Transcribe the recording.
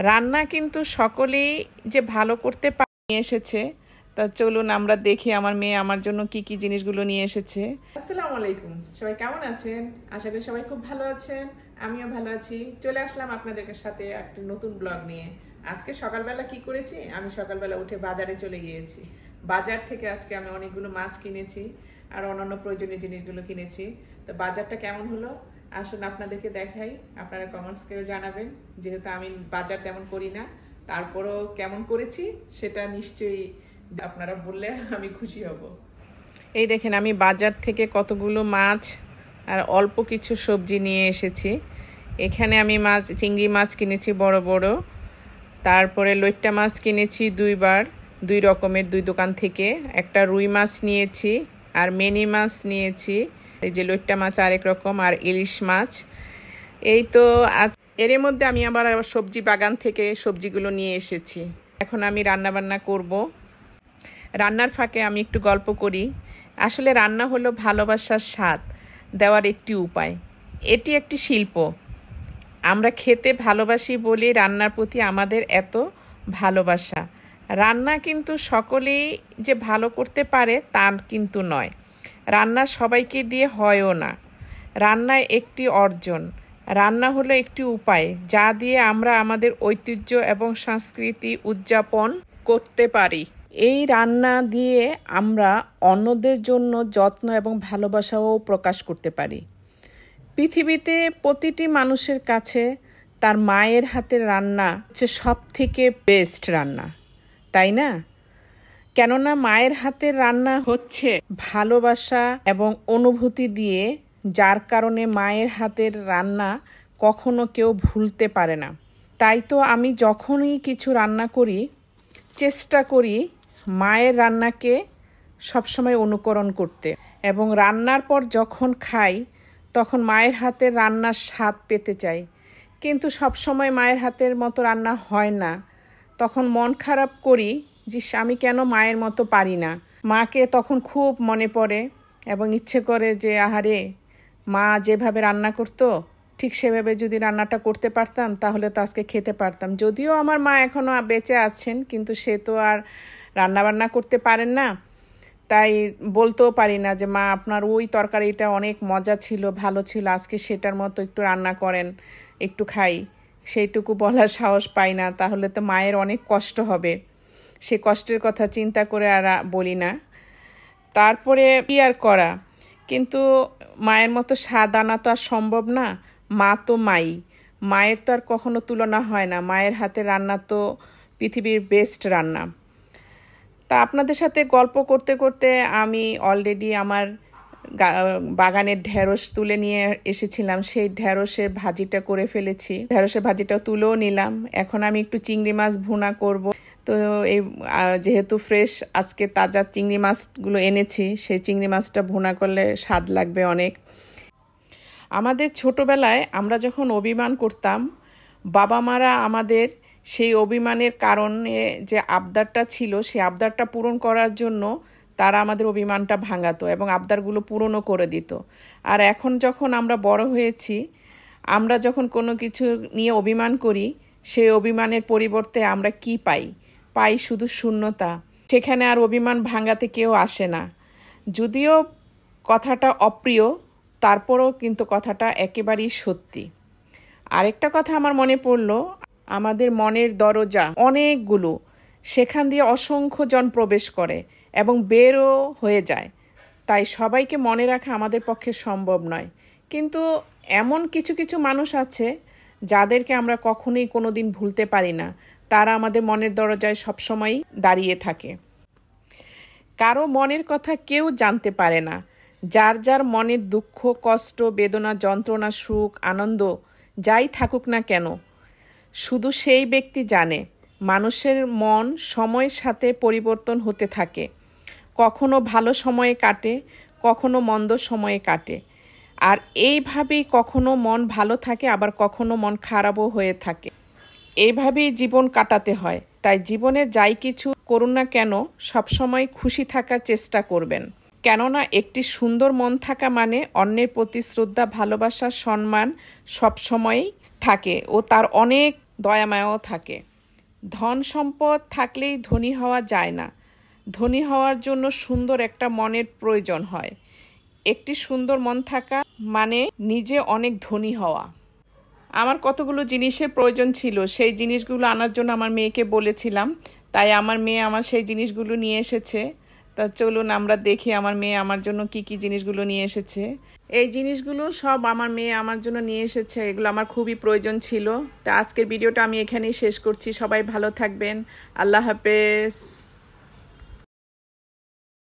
রান্না কিন্তু সকলেই যে ভালো করতে নিয়ে এসেছে। তা চলুন আমরা দেখি আমার মেয়ে আমার জন্য কি কি জিনিসগুলো নিয়ে এসেছে। আসসালামু আলাইকুম, সবাই কেমন আছেন? আশা করি সবাই খুব ভালো আছেন, আমিও ভালো আছি। চলে আসলাম আপনাদের সাথে একটা নতুন ব্লগ নিয়ে। আজকে সকালবেলা কি করেছি, আমি সকালবেলা উঠে বাজারে চলে গিয়েছি। বাজার থেকে আজকে আমি অনেকগুলো মাছ কিনেছি আর অন্যান্য প্রয়োজনীয় জিনিসগুলো কিনেছি। তো বাজারটা কেমন হলো আসুন আপনাদেরকে দেখাই, আপনারা কমেন্টস করে জানাবেন। যেহেতু আমি বাজার তেমন করি না, তারপরও কেমন করেছি সেটা নিশ্চয়ই আপনারা বললে আমি খুশি হব। এই দেখেন আমি বাজার থেকে কতগুলো মাছ আর অল্প কিছু সবজি নিয়ে এসেছি। এখানে আমি চিংড়ি মাছ কিনেছি বড় বড়, তারপরে লইট্টা মাছ কিনেছি দুই রকমের, দুই দোকান থেকে। একটা রুই মাছ নিয়েছি আর মেনি মাছ নিয়েছি। এই যে লইট্টা মাছ আরেক রকম, আর ইলিশ মাছ। এই তো এর মধ্যে আমি আবার সবজি বাগান থেকে সবজিগুলো নিয়ে এসেছি। এখন আমি রান্না বান্না করব। রান্নার ফাঁকে আমি একটু গল্প করি। আসলে রান্না হলো ভালোবাসার স্বাদ দেওয়ার একটি উপায়। এটি একটি শিল্প। আমরা খেতে ভালোবাসি বলে রান্নার প্রতি আমাদের এত ভালোবাসা। রান্না কিন্তু সকলেই যে ভালো করতে পারে তা কিন্তু নয়। রান্না সবাইকে দিয়ে হয়ও না। রান্না একটি অর্জন। রান্না হলো একটি উপায় যা দিয়ে আমরা আমাদের ঐতিহ্য এবং সংস্কৃতি উদযাপন করতে পারি। এই রান্না দিয়ে আমরা অন্যদের জন্য যত্ন এবং ভালোবাসাও প্রকাশ করতে পারি। পৃথিবীতে প্রতিটি মানুষের কাছে তার মায়ের হাতের রান্না হচ্ছে সব থেকে বেস্ট রান্না, তাই না? কেননা মায়ের হাতের রান্না হচ্ছে ভালোবাসা এবং অনুভূতি দিয়ে, যার কারণে মায়ের হাতের রান্না কখনো কেউ ভুলতে পারে না। তাই তো আমি যখনই কিছু রান্না করি চেষ্টা করি মায়ের রান্নাকে সবসময় অনুকরণ করতে, এবং রান্নার পর যখন খাই তখন মায়ের হাতের রান্নার স্বাদ পেতে চাই। কিন্তু সবসময় মায়ের হাতের মতো রান্না হয় না। তখন মন খারাপ করি যে আমি কেন মায়ের মতো পারি না। মাকে তখন খুব মনে পড়ে এবং ইচ্ছে করে যে আহারে, মা যেভাবে রান্না করতো ঠিক সেভাবে যদি রান্নাটা করতে পারতাম তাহলে তো আজকে খেতে পারতাম। যদিও আমার মা এখনও বেঁচে আছেন, কিন্তু সে তো আর রান্নাবান্না করতে পারেন না। তাই বলতেও পারি না যে মা আপনার ওই তরকারিটা অনেক মজা ছিল, ভালো ছিল, আজকে সেটার মতো একটু রান্না করেন, একটু খাই। সেইটুকু বলার সাহস পাই না, তাহলে তো মায়ের অনেক কষ্ট হবে। সে কষ্টের কথা চিন্তা করে আর বলি না। তারপরে কি আর করা, কিন্তু মায়ের মতো স্বাদ আনা তো আর সম্ভব না। মা তো মায়ের তো আর কখনো তুলনা হয় না। মায়ের হাতে রান্না তো পৃথিবীর বেস্ট রান্না। তা আপনাদের সাথে গল্প করতে করতে আমি অলরেডি আমার বাগানের ঢেঁড়স তুলে নিয়ে এসেছিলাম। সেই ঢেঁড়সের ভাজিটা করে ফেলেছি, ঢেঁড়সের ভাজিটা তুলেও নিলাম। এখন আমি একটু চিংড়ি মাছ ভুনা করব। তো এই যেহেতু ফ্রেশ আজকে তাজা চিংড়ি মাছগুলো এনেছি, সেই চিংড়ি মাছটা ভুনা করলে স্বাদ লাগবে অনেক। আমাদের ছোটবেলায় আমরা যখন অভিমান করতাম, বাবা মারা আমাদের সেই অভিমানের কারণে যে আবদারটা ছিল, সেই আবদারটা পূরণ করার জন্য তারা আমাদের অভিমানটা ভাঙাতো এবং আবদারগুলো পূরণও করে দিত। আর এখন যখন আমরা বড় হয়েছি, আমরা যখন কোনো কিছু নিয়ে অভিমান করি, সেই অভিমানের পরিবর্তে আমরা কি পাই শুধু শূন্যতা। সেখানে আর অভিমান ভাঙাতে কেউ আসে না। যদিও কথাটা অপ্রিয়, তারপরও কিন্তু কথাটা একেবারেই সত্যি। আরেকটা কথা আমার মনে পড়ল, আমাদের মনের দরজা অনেকগুলো, সেখান দিয়ে অসংখ্য জন প্রবেশ করে এবং বেরও হয়ে যায়। তাই সবাইকে মনে রাখা আমাদের পক্ষে সম্ভব নয়। কিন্তু এমন কিছু কিছু মানুষ আছে যাদেরকে আমরা কখনোই কোনোদিন ভুলতে পারি না। তারা আমাদের মনের দরজায় সবসময় দাঁড়িয়ে থাকে। কারো মনের কথা কেউ জানতে পারে না। যার যার মনের দুঃখ, কষ্ট, বেদনা, যন্ত্রণা, সুখ, আনন্দ যাই থাকুক না কেন, শুধু সেই ব্যক্তি জানে। মানুষের মন সময়ের সাথে পরিবর্তন হতে থাকে। কখনো ভালো সময়ে কাটে, কখনো মন্দ সময়ে কাটে। আর এইভাবেই কখনো মন ভালো থাকে, আবার কখনো মন খারাপও হয়ে থাকে। এইভাবেই জীবন কাটাতে হয়। তাই জীবনে যাই কিছু করুন না কেন, সবসময় খুশি থাকার চেষ্টা করবেন। কেননা একটি সুন্দর মন থাকা মানে অন্যের প্রতি শ্রদ্ধা, ভালোবাসা, সম্মান সবসময়ই থাকে ও তার অনেক দয়ামায়াও থাকে। ধন সম্পদ থাকলেই ধনী হওয়া যায় না। ধনী হওয়ার জন্য সুন্দর একটা মনের প্রয়োজন হয়। একটি সুন্দর মন থাকা মানে নিজে অনেক ধনী হওয়া। আমার কতগুলো জিনিসের প্রয়োজন ছিল, সেই জিনিসগুলো আনার জন্য আমার মেয়েকে বলেছিলাম, তাই আমার মেয়ে আমার সেই জিনিসগুলো নিয়ে এসেছে। তা চলুন আমরা দেখি আমার মেয়ে আমার জন্য কি কি জিনিসগুলো নিয়ে এসেছে। এই জিনিসগুলো সব আমার মেয়ে আমার জন্য নিয়ে এসেছে, এগুলো আমার খুবই প্রয়োজন ছিল। তা আজকের ভিডিওটা আমি এখানেই শেষ করছি। সবাই ভালো থাকবেন। আল্লাহ হাফেজ।